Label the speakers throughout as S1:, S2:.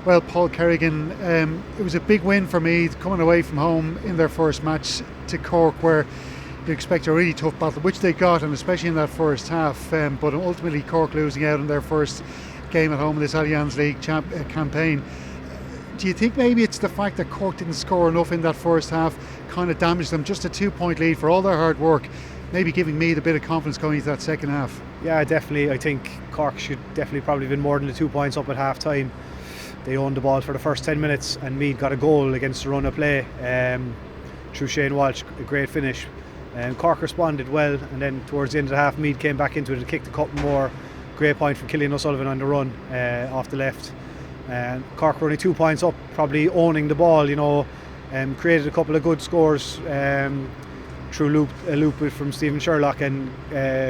S1: Well, Paul Kerrigan, it was a big win for Meath coming away from home in their first match to Cork, where you expect a really tough battle, which they got, and especially in that first half. But ultimately, Cork losing out in their first game at home in this Allianz League campaign. Do you think maybe it's the fact that Cork didn't score enough in that first half kind of damaged them? Just a 2-point lead for all their hard work, maybe giving Meath a bit of confidence going into that second half.
S2: Yeah, definitely. I think Cork should definitely probably been more than the 2 points up at half time. They owned the ball for the first 10 minutes and Meath got a goal against the run of play through Shane Walsh, a great finish. Cork responded well, and then towards the end of the half Meath came back into it and kicked a couple more. Great point from Cillian O'Sullivan on the run off the left. Cork were only 2 points up, probably owning the ball, created a couple of good scores through a loop from Stephen Sherlock, and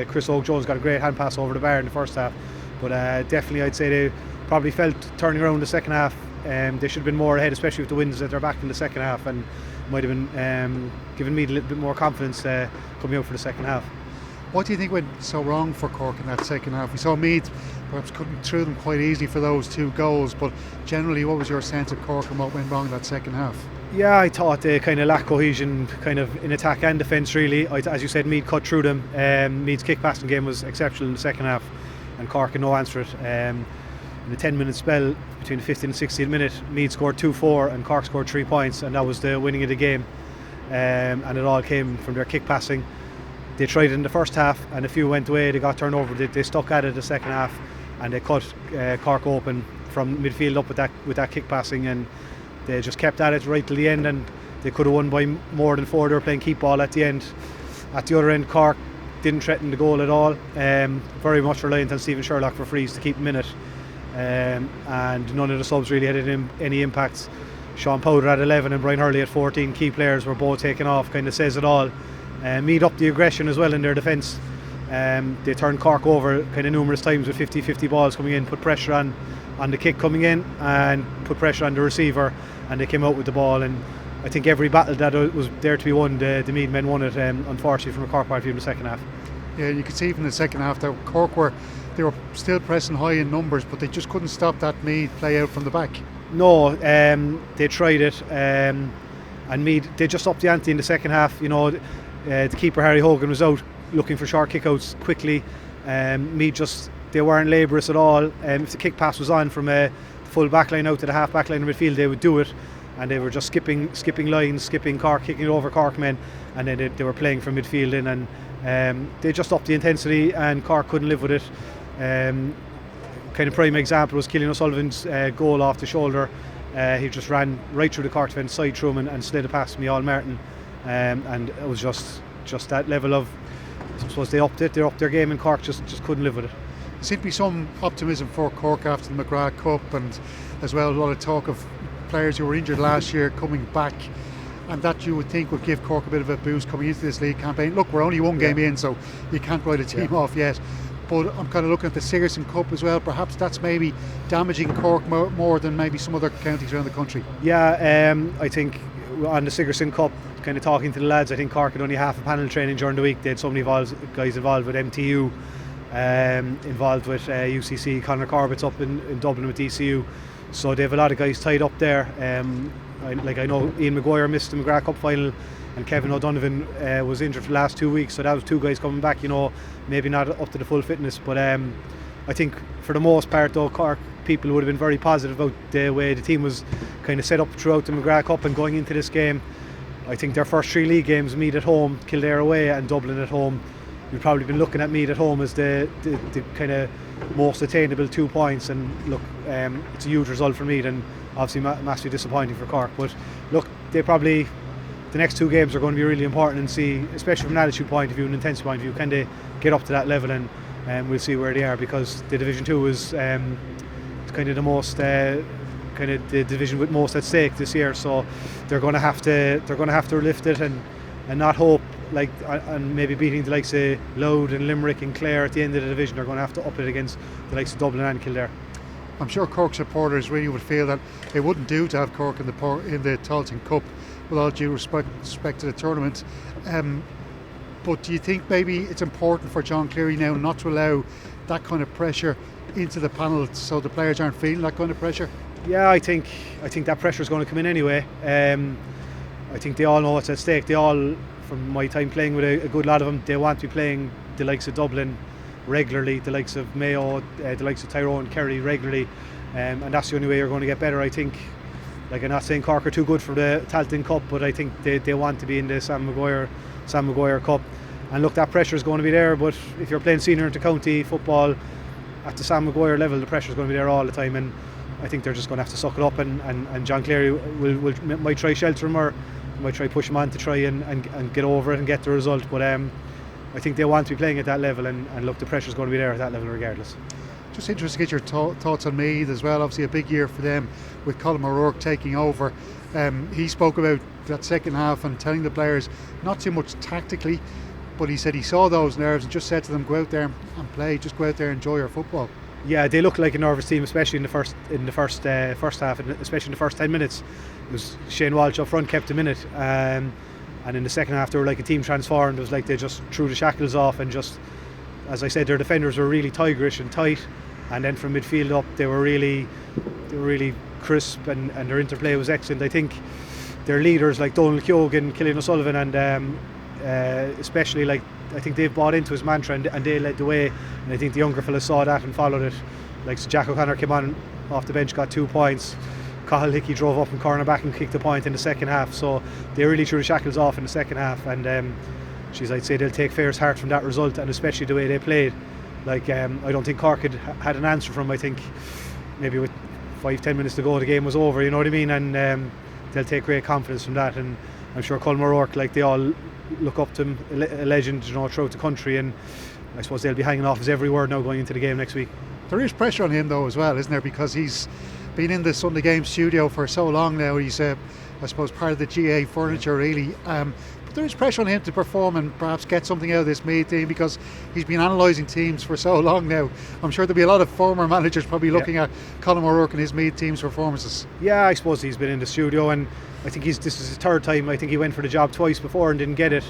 S2: Chris Oak-Jones got a great hand pass over the bar in the first half. But definitely I'd say they probably felt turning around the second half. They should have been more ahead, especially with the wins at their back in the second half, and might have been giving Meath a little bit more confidence coming out for the second half.
S1: What do you think went so wrong for Cork in that second half? We saw Meath perhaps cutting through them quite easily for those 2 goals, but generally what was your sense of Cork and what went wrong in that second half?
S2: Yeah, I thought they kind of lacked cohesion kind of in attack and defence really. As you said, Meath cut through them. Meath's kick passing game was exceptional in the second half, and Cork had no answer it. In the 10-minute spell between the 15th and 16th minute, Meath scored 2-4 and Cork scored 3 points, and that was the winning of the game. And it all came from their kick passing. They tried it in the first half and a few went away, they got turned over. They stuck at it the second half, and they cut Cork open from midfield up with that kick passing, and they just kept at it right till the end, and they could have won by more than 4. They were playing keep ball at the end. At the other end, Cork didn't threaten the goal at all, very much reliant on Stephen Sherlock for frees to keep them in it. And none of the subs really had any impact. Sean Powder at 11 and Brian Hurley at 14, key players were both taken off, kind of says it all. Meath up the aggression as well in their defence. They turned Cork over kind of numerous times with 50-50 balls coming in, put pressure on the kick coming in and put pressure on the receiver, and they came out with the ball. And I think every battle that was there to be won, the Meath men won it, unfortunately from a Cork point of view in the second half. Yeah,
S1: you could see from the second half that Cork were still pressing high in numbers, but they just couldn't stop that Meath play out from the back.
S2: No, they tried it, and Meath, they just upped the ante in the second half. The keeper Harry Hogan was out looking for short kickouts quickly. Meath they weren't laborious at all. If the kick pass was on from a full back line out to the half back line in midfield, they would do it, and they were just skipping lines, skipping Cork, kicking it over Cork men, and then they were playing from midfield in, and they just upped the intensity, and Cork couldn't live with it. Kind of prime example was Cillian O'Sullivan's goal off the shoulder. He just ran right through the Cork defence, side through him, and slid it past Micheál Martin, and it was just that level of, I suppose they upped their game, and Cork just couldn't live with it.
S1: There seemed to be some optimism for Cork after the McGrath Cup, and as well a lot of talk of players who were injured last year coming back, and that you would think would give Cork a bit of a boost coming into this league campaign. Look, we're only one game in, so you can't write a team off yet. But I'm kind of looking at the Sigerson Cup as well. Perhaps that's maybe damaging Cork more than maybe some other counties around the country.
S2: Yeah, I think on the Sigerson Cup, kind of talking to the lads, I think Cork had only half a panel training during the week. They had so many guys involved with MTU, involved with UCC. Conor Corbett's up in Dublin with DCU, so they have a lot of guys tied up there. I know Ian Maguire missed the McGrath Cup final, and Kevin O'Donovan was injured for the last 2 weeks, so that was 2 guys coming back, maybe not up to the full fitness, but I think for the most part though, Cork people would have been very positive about the way the team was kind of set up throughout the McGrath Cup and going into this game. I think their first 3 league games, Meath at home, Kildare away and Dublin at home, you've probably been looking at Meath at home as the kind of most attainable 2 points, and look, it's a huge result for Meath, and obviously massively disappointing for Cork. But look, the next 2 games are going to be really important, and see, especially from an attitude point of view and intensity point of view, can they get up to that level, and we'll see where they are, because the Division 2 is kind of the most kind of the division with most at stake this year, so they're going to have to lift it and not hope and maybe beating the likes of Louth and Limerick and Clare at the end of the division. They're going to have to up it against the likes of Dublin and Kildare.
S1: I'm sure Cork supporters really would feel that it wouldn't do to have Cork in the Tailteann Cup, with all due respect to the tournament. But do you think maybe it's important for John Cleary now not to allow that kind of pressure into the panel, so the players aren't feeling that kind of pressure?
S2: Yeah, I think that pressure is going to come in anyway. I think they all know what's at stake. They all, from my time playing with a good lot of them, they want to be playing the likes of Dublin regularly, the likes of Mayo, the likes of Tyrone, Kerry regularly, and that's the only way you're going to get better. I think, like, I'm not saying Cork are too good for the Tailteann Cup, but I think they want to be in the Sam Maguire Cup. And look, that pressure is going to be there, but if you're playing senior inter-county football at the Sam Maguire level, the pressure is going to be there all the time, and I think they're just going to have to suck it up, and John Cleary might try shelter him, or might try push him on to try and get over it and get the result, but I think they want to be playing at that level, and look, the pressure is going to be there at that level regardless.
S1: Just interested to get your thoughts on Meath as well. Obviously a big year for them with Colin O'Rourke taking over. He spoke about that second half and telling the players not too much tactically, but he said he saw those nerves and just said to them, go out there and play, just go out there and enjoy your football.
S2: Yeah, they look like a nervous team, especially in the first half, and especially in the first 10 minutes. It was Shane Walsh up front kept them in it, and in the second half they were like a team transformed. It was like they just threw the shackles off, and just, as I said, their defenders were really tigerish and tight, and then from midfield up they were really crisp, and their interplay was excellent. I think their leaders like Donald Keoghan, Cillian O'Sullivan, and especially, like, I think they've bought into his mantra, and they led the way, and I think the younger fellas saw that and followed it. Like, so Jack O'Connor came on off the bench, got 2 points. Cathal Hickey drove up from cornerback and kicked a point in the second half, so they really threw the shackles off in the second half, and I'd say they'll take fair's heart from that result, and especially the way they played. Like, I don't think Cork had an answer from. I think maybe with 5-10 minutes to go the game was over, you know what I mean, and they'll take great confidence from that, and I'm sure Colin O'Rourke, like, they all look up to him, a legend, you know, throughout the country, and I suppose they'll be hanging off his every word now going into the game next week.
S1: There is pressure on him though as well, isn't there, because he's been in the Sunday Game studio for so long now. He's I suppose part of the GA furniture really, but there is pressure on him to perform and perhaps get something out of this Meath team, because he's been analysing teams for so long now. I'm sure there'll be a lot of former managers probably looking at Colin O'Rourke and his Meath team's performances.
S2: Yeah, I suppose he's been in the studio, and I think this is his third time. I think he went for the job twice before and didn't get it.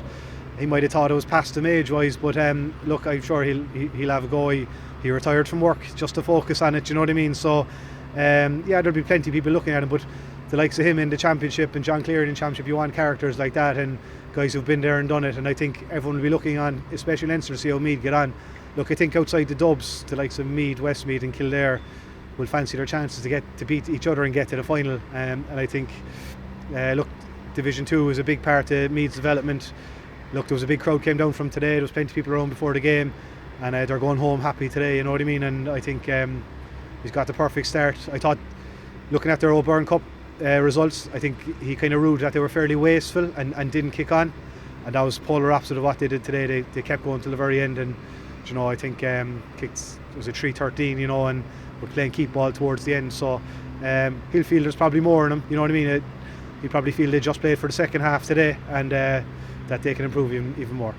S2: He might have thought it was past him age-wise, but look, I'm sure he'll have a go. He retired from work just to focus on it, you know what I mean? So yeah, there'll be plenty of people looking at him, but the likes of him in the Championship and John Cleary in the Championship, you want characters like that and guys who've been there and done it, and I think everyone will be looking on, especially Leinster, to see how Meath get on. Look, I think outside the dubs, the likes of Meath, Westmeath and Kildare will fancy their chances to beat each other and get to the final, and I think look, Division 2 is a big part of Meath's development. Look, there was a big crowd came down from today. There was plenty of people around before the game, and they're going home happy today, you know what I mean? And I think he's got the perfect start. I thought, looking at their O'Byrne Cup results, I think he kind of ruled that they were fairly wasteful and didn't kick on, and that was polar opposite of what they did today. They kept going till the very end, and you know, I think kicked, it was a 3-13, you know, and were playing keep ball towards the end, so he'll feel there's probably more in him, you know what I mean? He'll probably feel they just played for the second half today, and that they can improve even more.